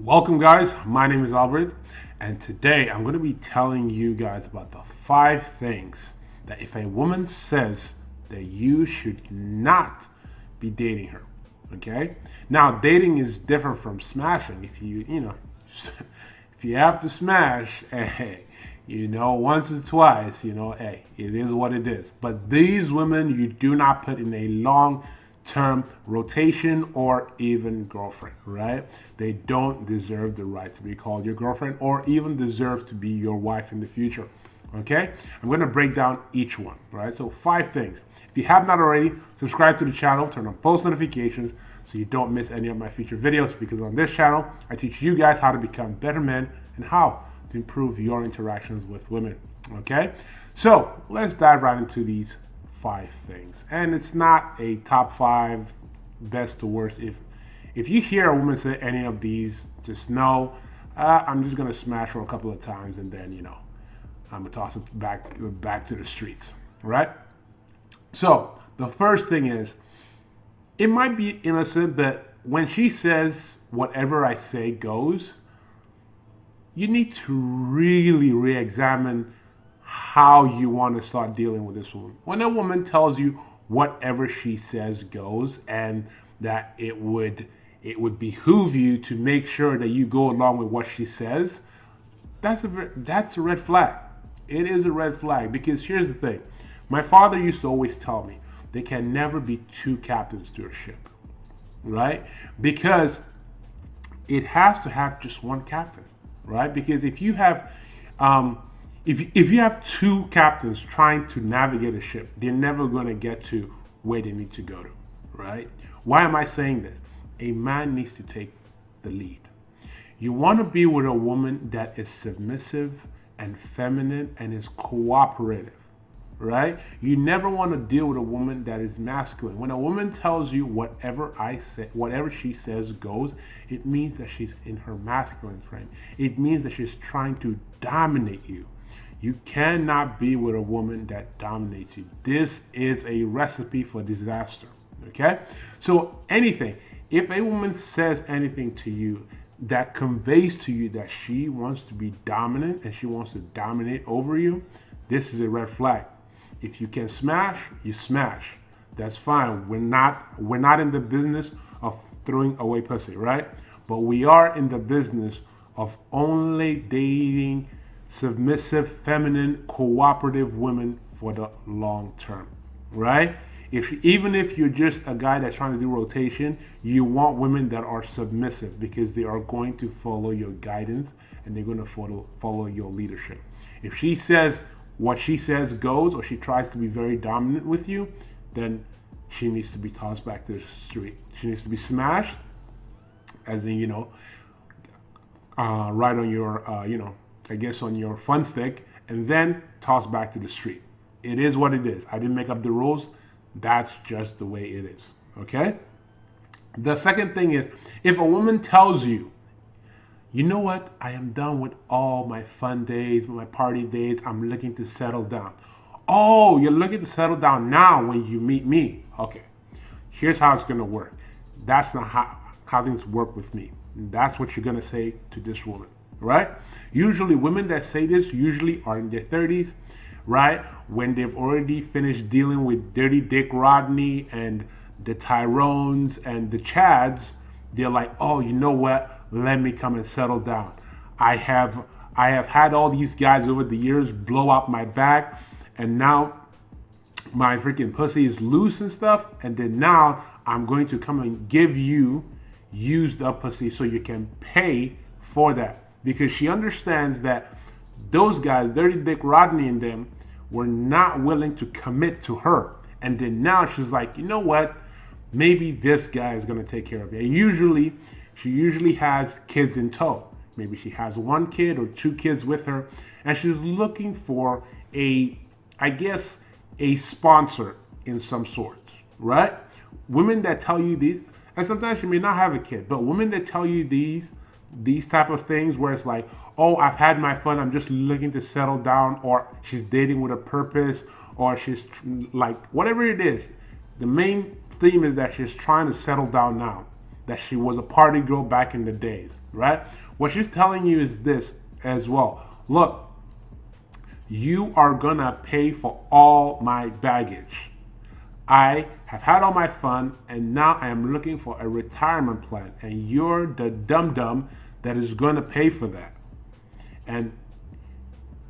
Welcome, guys. My name is Albert, and today I'm going to be telling you guys about the 5 things that if a woman says that you should not be dating her. Okay? Now, dating is different from smashing. If if you have to smash, hey, once or twice, hey, it is what it is. But these women, you do not put in a long term rotation or even girlfriend, right? They don't deserve the right to be called your girlfriend or even deserve to be your wife in the future. Okay? I'm going to break down each one, right? So, 5 things. If you have not already, subscribe to the channel, turn on post notifications so you don't miss any of my future videos, because on this channel, I teach you guys how to become better men and how to improve your interactions with women. Okay? So, let's dive right into these 5 things. And it's not a top 5 best to worst. If you hear a woman say any of these, just know I'm just gonna smash her a couple of times and then I'm gonna toss it back to the streets, right? So the first thing is, it might be innocent, but when she says whatever I say goes, you need to really re-examine how you want to start dealing with this woman. When a woman tells you whatever she says goes, and that it would behoove you to make sure that you go along with what she says, that's a red flag. It is a red flag, because here's the thing. My father used to always tell me there can never be two captains to a ship, right? Because it has to have just one captain, right? Because if you have if you have two captains trying to navigate a ship, they're never going to get to where they need to go to, right? Why am I saying this? A man needs to take the lead. You want to be with a woman that is submissive and feminine and is cooperative, right? You never want to deal with a woman that is masculine. When a woman tells you whatever she says goes, it means that she's in her masculine frame. It means that she's trying to dominate you. You cannot be with a woman that dominates you. This is a recipe for disaster. Okay? So if a woman says anything to you that conveys to you that she wants to be dominant and she wants to dominate over you, this is a red flag. If you can smash, you smash. That's fine. We're not in the business of throwing away pussy, right? But we are in the business of only dating submissive, feminine, cooperative women for the long term, right? Even if you're just a guy that's trying to do rotation, you want women that are submissive, because they are going to follow your guidance and they're going to follow your leadership. If she says what she says goes, or she tries to be very dominant with you, then she needs to be tossed back to the street. She needs to be smashed, as in, right on your, I guess on your fun stick, and then tossed back to the street. It is what it is. I didn't make up the rules. That's just the way it is. Okay? The second thing is, if a woman tells you, you know what, I am done with all my fun days, my party days, I'm looking to settle down. Oh, you're looking to settle down now when you meet me. Okay, here's how it's gonna work. That's not how things work with me. That's what you're gonna say to this woman, right? Usually women that say this usually are in their 30s, right? When they've already finished dealing with Dirty Dick Rodney and the Tyrones and the Chads, they're like, oh, you know what? Let me come and settle down. I have had all these guys over the years blow out my back, and now my freaking pussy is loose and stuff, and then now I'm going to come and give you used up pussy so you can pay for that. Because she understands that those guys, Dirty Dick Rodney and them, were not willing to commit to her. And then now she's like, you know what? Maybe this guy is going to take care of it. And she usually has kids in tow. Maybe she has 1 kid or 2 kids with her, and she's looking for a sponsor in some sort, right? Women that tell you these, and sometimes she may not have a kid, but women that tell you these type of things where it's like, oh, I've had my fun, I'm just looking to settle down, or she's dating with a purpose, or she's like, whatever it is. The main theme is that she's trying to settle down now. that she was a party girl back in the days, right? What she's telling you is this as well. Look, you are gonna pay for all my baggage. I have had all my fun and now I am looking for a retirement plan, and you're the dum dum that is gonna pay for that. And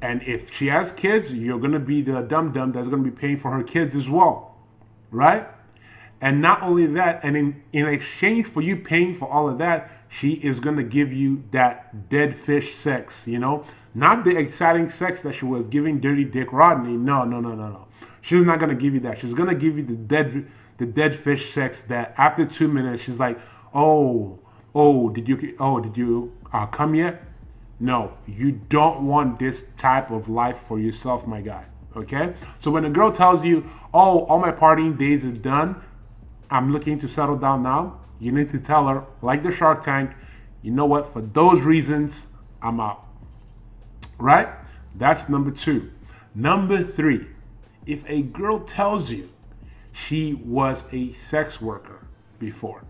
and if she has kids, you're gonna be the dum dum that's gonna be paying for her kids as well, right? And not only that, and in exchange for you paying for all of that, she is going to give you that dead fish sex, Not the exciting sex that she was giving Dirty Dick Rodney. No, no, no, no, no. She's not going to give you that. She's going to give you the dead fish sex that after 2 minutes, she's like, did you come yet? No, you don't want this type of life for yourself, my guy. Okay? So when a girl tells you, oh, all my partying days are done, I'm looking to settle down now, you need to tell her, like the Shark Tank, you know what, for those reasons, I'm out. Right? That's number 2. Number 3, if a girl tells you she was a sex worker before,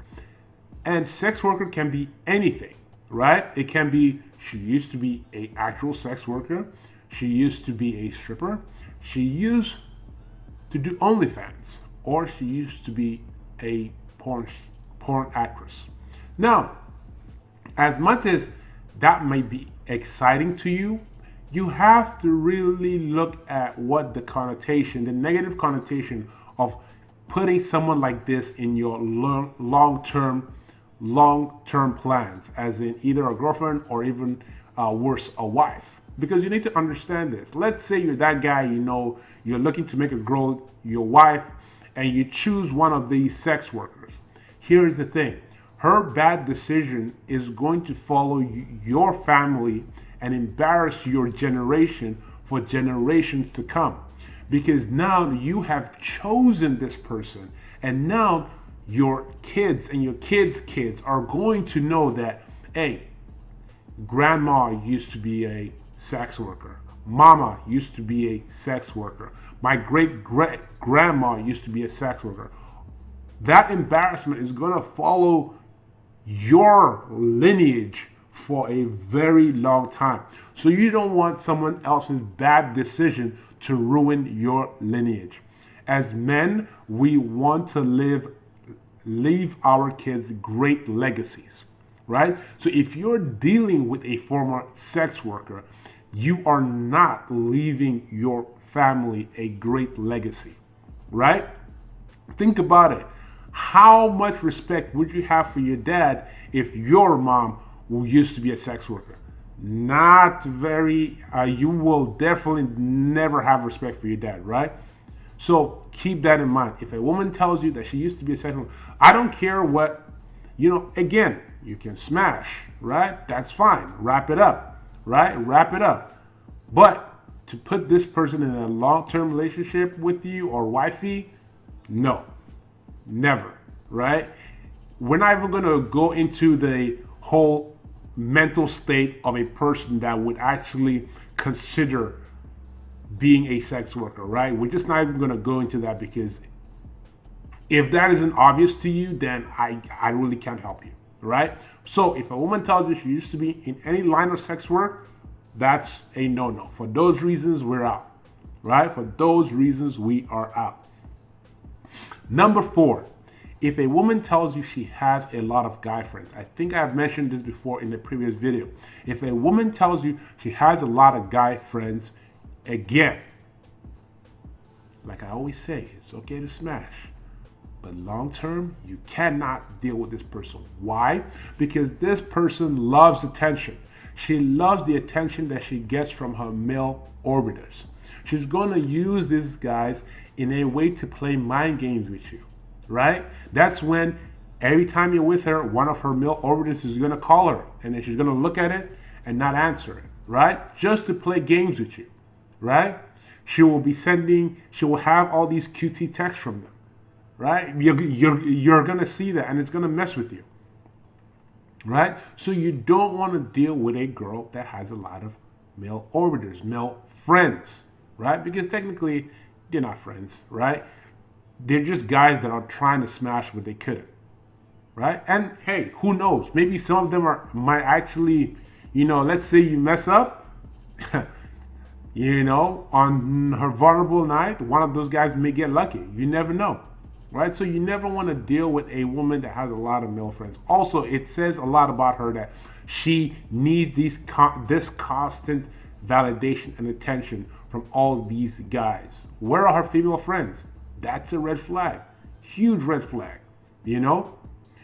and sex worker can be anything, right? It can be she used to be an actual sex worker, she used to be a stripper, she used to do OnlyFans, or she used to be a porn actress. Now, as much as that may be exciting to you, you have to really look at what the connotation, the negative connotation of putting someone like this in your long-term plans, as in either a girlfriend or even worse, a wife. Because you need to understand this. Let's say you're that guy, you're looking to make a girl your wife, and you choose one of these sex workers. Here's the thing. Her bad decision is going to follow your family and embarrass your generation for generations to come. Because now you have chosen this person, and now your kids and your kids' kids are going to know that, hey, grandma used to be a sex worker. Mama used to be a sex worker. My great-grandma used to be a sex worker. That embarrassment is going to follow your lineage for a very long time. So you don't want someone else's bad decision to ruin your lineage. As men, we want to leave our kids great legacies, right? So if you're dealing with a former sex worker, you are not leaving your family a great legacy, right? Think about it. How much respect would you have for your dad if your mom who used to be a sex worker? Not very, you will definitely never have respect for your dad, right? So keep that in mind. If a woman tells you that she used to be a sex worker, I don't care what, again, you can smash, right? That's fine. Wrap it up, right? Wrap it up. But to put this person in a long-term relationship with you or wifey, no, never, right? We're not even going to go into the whole mental state of a person that would actually consider being a sex worker, right? We're just not even going to go into that, because if that isn't obvious to you, then I really can't help you, right? So if a woman tells you she used to be in any line of sex work, that's a no-no. For those reasons, we're out, right? For those reasons, we are out. Number 4, if a woman tells you she has a lot of guy friends, I think I've mentioned this before in the previous video. If a woman tells you she has a lot of guy friends, again, like I always say, it's okay to smash. But long term, you cannot deal with this person. Why? Because this person loves attention. She loves the attention that she gets from her male orbiters. She's going to use these guys in a way to play mind games with you, right? That's when every time you're with her, one of her male orbiters is going to call her, and then she's going to look at it and not answer it, right? Just to play games with you, right? She will have all these cutesy texts from them, right? You're going to see that, and it's going to mess with you, right? So you don't want to deal with a girl that has a lot of male orbiters, male friends, right? Because technically, they're not friends, right? They're just guys that are trying to smash, but they couldn't, right? And hey, who knows? Maybe some of them might actually, let's say you mess up, on her vulnerable night, one of those guys may get lucky. You never know, right? So you never want to deal with a woman that has a lot of male friends. Also, it says a lot about her that she needs this constant validation and attention from all these guys. Where are her female friends? That's a red flag. Huge red flag,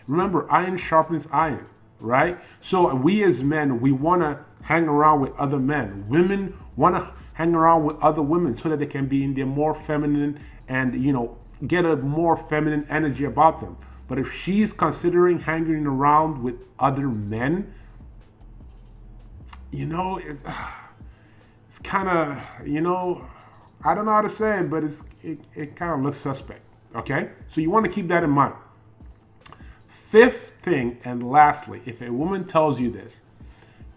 Remember, iron sharpens iron, right? So we as men, we want to hang around with other men. Women want to hang around with other women so that they can be in their more feminine and, get a more feminine energy about them. But if she's considering hanging around with other men, it's kind of, I don't know how to say it, but it kind of looks suspect. Okay? So you want to keep that in mind. Fifth thing, and lastly, if a woman tells you this,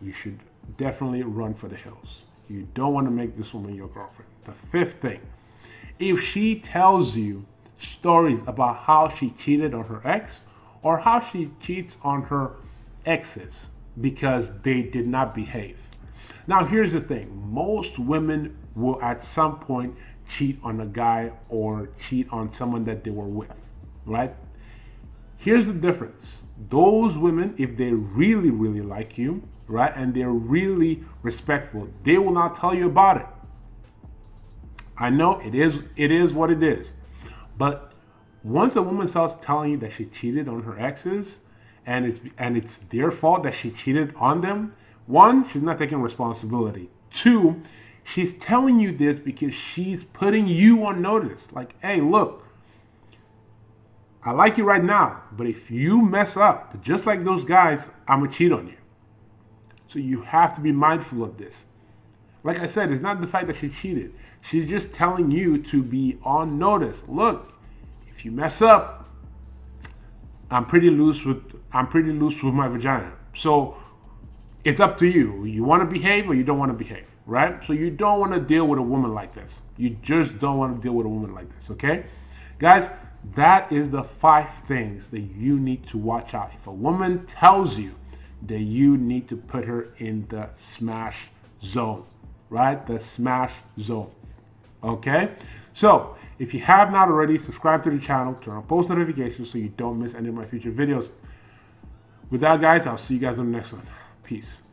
you should definitely run for the hills. You don't want to make this woman your girlfriend. The fifth thing, if she tells you stories about how she cheated on her ex or how she cheats on her exes because they did not behave. Now, here's the thing. Most women will at some point cheat on a guy or cheat on someone that they were with, right? Here's the difference. Those women, if they really, really like you, right, and they're really respectful, they will not tell you about it. I know it is what it is. But once a woman starts telling you that she cheated on her exes and it's their fault that she cheated on them, one, she's not taking responsibility. Two, she's telling you this because she's putting you on notice. Like, hey, look, I like you right now, but if you mess up, just like those guys, I'm going to cheat on you. So you have to be mindful of this. Like I said, it's not the fact that she cheated. She's just telling you to be on notice. Look, if you mess up, I'm pretty loose with my vagina. So it's up to you. You want to behave or you don't want to behave, right? So you don't want to deal with a woman like this. You just don't want to deal with a woman like this, okay? Guys, that is the 5 things that you need to watch out. If a woman tells you that you need to put her in the smash zone, right? The smash zone, okay? So if you have not already, subscribe to the channel, turn on post notifications so you don't miss any of my future videos. With that, guys, I'll see you guys on the next one. Peace.